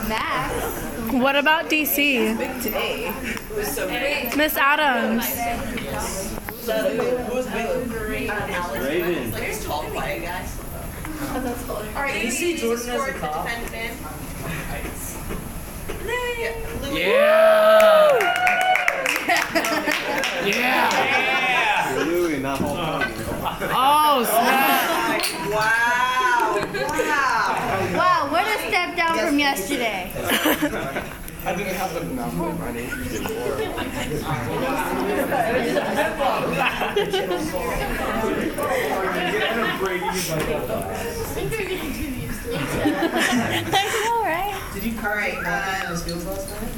Max. What about DC? Big today. Miss Adams. Who's big? Raven. There's tall, quiet guys. Alright, You see Jordan as a cop? Yeah. Yeah. Louis, not Hulk Hogan. Oh, snap. Wow. Wow, what a step down from yesterday. I didn't have enough money before. I know, right? Did you alright, those fields last night?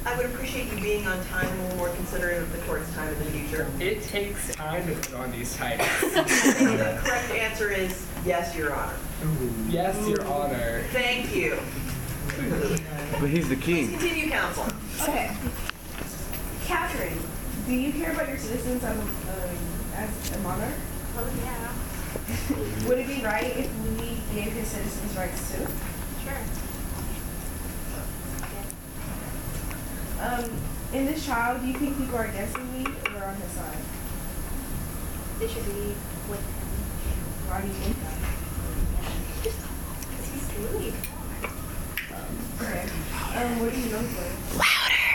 I would appreciate you being on time when we're considering the court's time in the future. It takes time to put on these titles. The correct answer is yes, Your Honor. Yes, Your Honor. Thank you. But he's the Please king. continue, counsel. Okay. Catherine, do you care about your citizens as a monarch? Oh, yeah. Would it be right if we gave his citizens rights too? Sure. In this trial, do you think people are against me or on his side? They should be with him. Why do you think that? Because he's really Okay. What are you known for? Louder.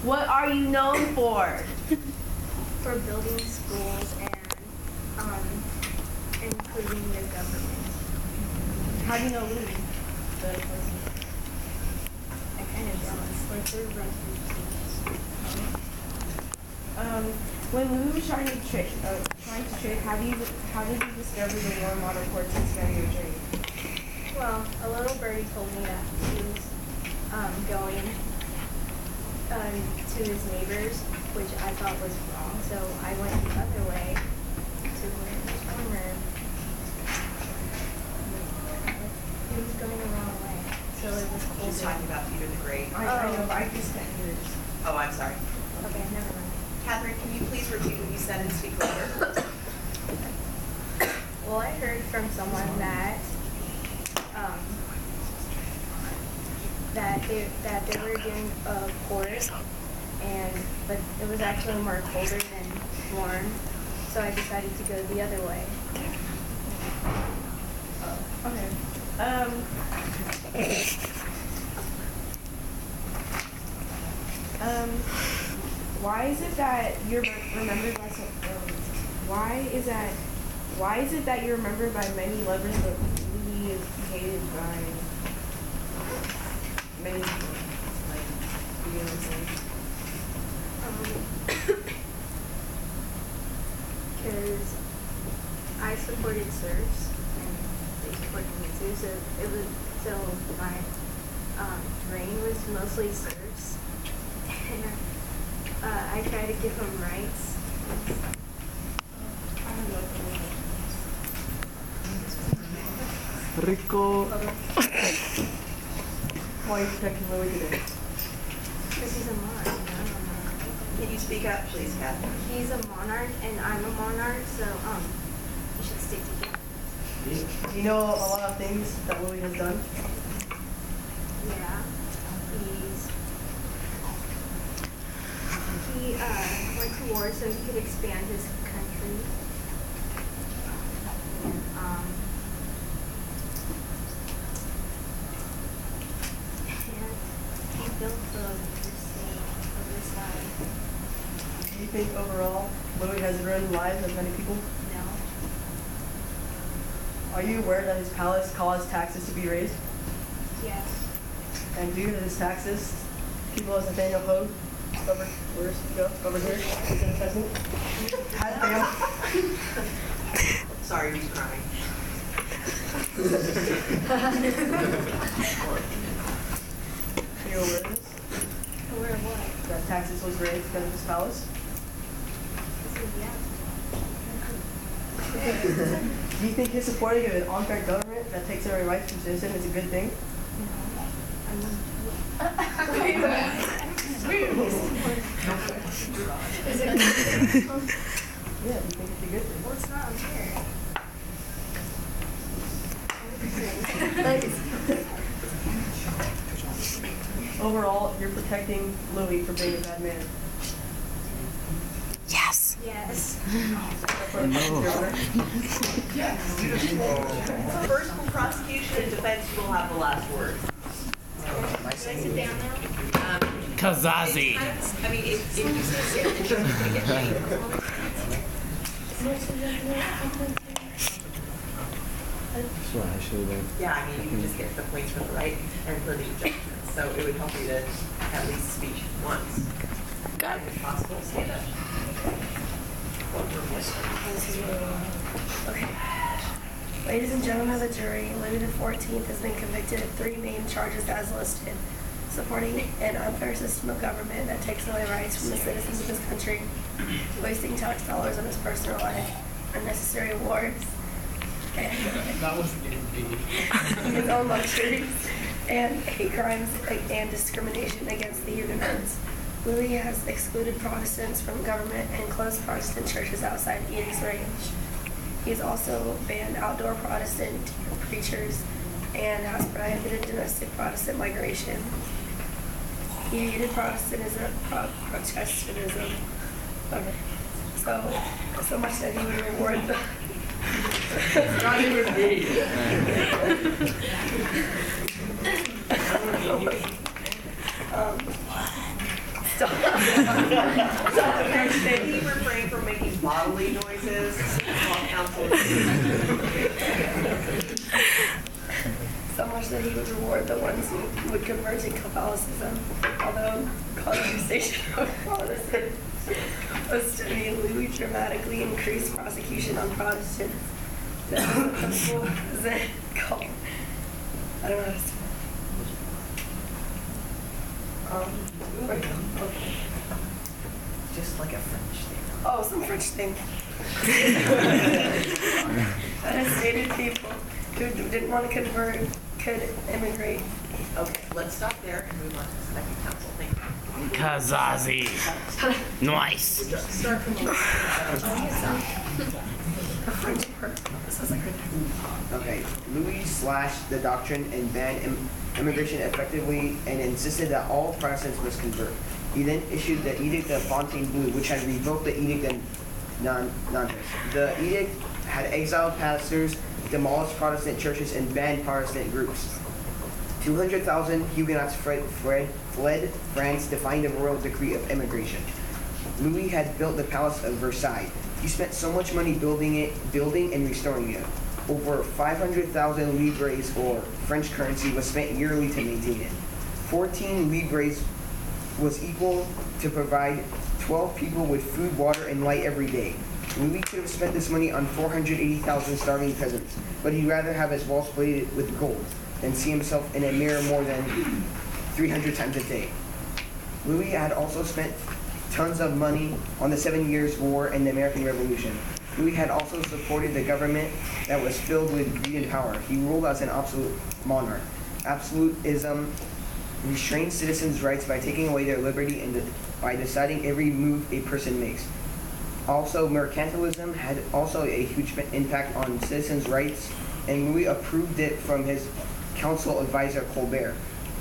What are you known for? for building schools and improving the government. How do you know Louis? I kind of jealous. Like they're refugees. When Louis was trying to trick, how did you discover the warm water courts and spare your dream? Well, a little birdie told me that he was going to his neighbors, which I thought was wrong. So I went the other way to where it was warmer. He was going the wrong way, so it was She's colder. talking about Peter the Great. I know, but I just can't hear this. Oh, I'm sorry. Okay, never mind. Catherine, can you please repeat what you said and speak louder? Well, I heard from someone that they were doing a course, but it was actually more colder than warm, so I decided to go the other way. Okay. Why is it that you're remembered by some? Why is it that you're remembered by many lovers, but really is hated by many people? Like, you know what I'm saying? Because I supported serfs and they supported me too, so my reign was mostly serfs. And I tried to give them rights. I don't know. Rico. Why are you protecting Louis today? Because he's a monarch and I'm a monarch. Can you speak up, please, Catherine? He's a monarch and I'm a monarch, so we should stick together. Do you know a lot of things that Louis has done? Yeah. He went to war so he could expand his country. And he built the Versailles. Do you think overall Louis has ruined the lives of many people? No. Are you aware that his palace caused taxes to be raised? Yes. And due to his taxes, people as Nathaniel Hogue, where's he go? Over here, he's in the president. Had failed. Sorry, he's crying. Are you aware of this? Aware of what? That taxes was raised because of his palace? Yeah. Do you think his supporting of an unfair government that takes away rights from citizens is a good thing? Is it? Yeah, do you think it's a good thing? Well, it's not unfair. Overall, you're protecting Louis from being a bad man. Yes. Yes. First, for prosecution and defense, you will have the last word. Can I sit down now? Kazazi. I mean, if you say yeah, I mean, you can just get the points for the right and for the judgment. So it would help you to at least speak once. Got If possible, say that. Okay. Ladies and gentlemen of the jury, Louis XIV has been convicted of 3 main charges as listed: supporting an unfair system of government that takes away rights from the citizens of his country, wasting tax dollars on his personal life, unnecessary wars, and That wasn't even me. his own luxuries, and hate crimes and discrimination against the Huguenots. Louis has excluded Protestants from government and closed Protestant churches outside Edict's range. He has also banned outdoor Protestant preachers and has prohibited domestic Protestant migration. He hated Protestantism. Okay. So much that he would reward the Not even me. Can he refrain from making bodily noises? Counsel. So much that he would reward the ones who would convert to Catholicism, although conversation of Protestants was to be Louis dramatically increased prosecution on Protestants. That is called, I don't know how to say Just like a French thing. Oh, some French thing. Uneducated people who didn't want to convert could immigrate. Okay, let's stop there and move on to the second counsel. Thank you. Kazazi. Nice. Start from the French word. This is like Okay, Louis slashed the doctrine and banned immigration effectively and insisted that all Protestants must convert. He then issued the Edict of Fontainebleau, which had revoked the Edict of Nantes. The edict had exiled pastors, demolished Protestant churches, and banned Protestant groups. 200,000 Huguenots fled France, defying the royal decree of immigration. Louis had built the Palace of Versailles. He spent so much money building and restoring it. Over 500,000 livres, or French currency, was spent yearly to maintain it. 14 livres was equal to provide 12 people with food, water, and light every day. Louis could have spent this money on 480,000 starving peasants, but he'd rather have his walls plated with gold than see himself in a mirror more than 300 times a day. Louis had also spent tons of money on the 7 Years' War and the American Revolution. Louis had also supported the government that was filled with greed and power. He ruled as an absolute monarch. Absolutism restrains citizens' rights by taking away their liberty and by deciding every move a person makes. Also, mercantilism had also a huge impact on citizens' rights, and Louis approved it from his council advisor Colbert.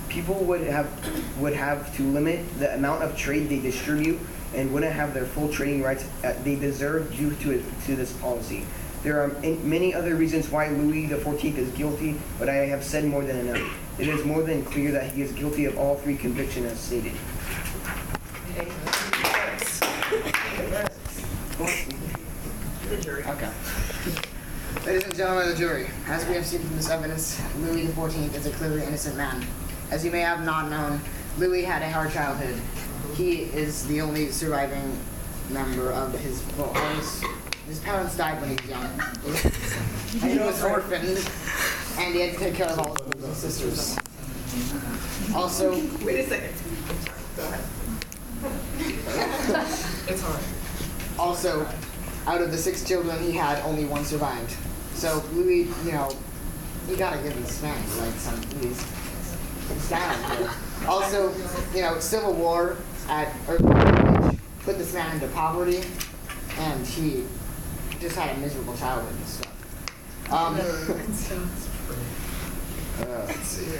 People would have to limit the amount of trade they distribute and wouldn't have their full trading rights they deserve due to this policy. There are many other reasons why Louis XIV is guilty, but I have said more than enough. It is more than clear that he is guilty of all 3 convictions as stated. The jury. Okay. Ladies and gentlemen of the jury, as we have seen from this evidence, Louis XIV is a clearly innocent man. As you may have not known, Louis had a hard childhood. He is the only surviving member of his parents died when he was young. And he was orphaned, and he had to take care of all his brothers and sisters. Also, Wait a second. Go ahead. It's hard. Also, out of the 6 children he had, only 1 survived. So Louis, you gotta give this man like some he's down here. Also, Civil War at early age put this man into poverty, and he just had a miserable childhood and stuff. Let's see.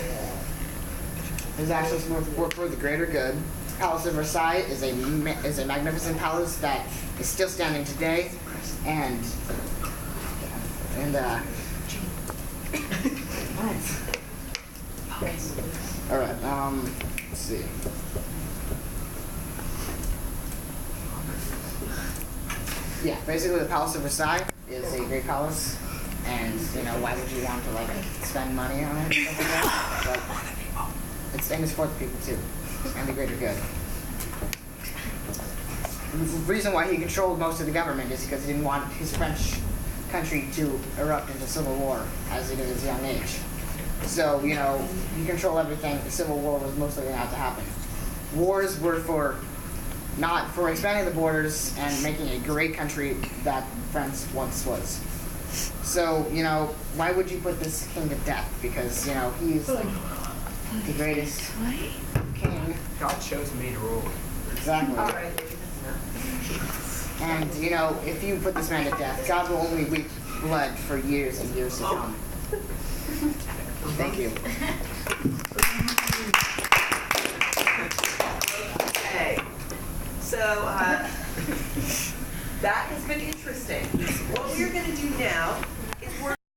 His actions were for the greater good. Palace of Versailles is a magnificent palace that is still standing today, and all right. Let's see. Yeah, basically the Palace of Versailles is a great palace, and why would you want to spend money on it and stuff like that? But it's for the people too, and the greater good. The reason why he controlled most of the government is because he didn't want his French country to erupt into civil war as he did at his young age. So, you control everything. The Civil War was mostly going to have to happen. Wars were not for expanding the borders and making a great country that France once was. So, why would you put this king to death? Because, he's the greatest king. God chose me to rule. Exactly. All right, ladies and And, if you put this man to death, God will only weep blood for years and years to come. Thank you. Okay. So, that has been interesting. What we're going to do now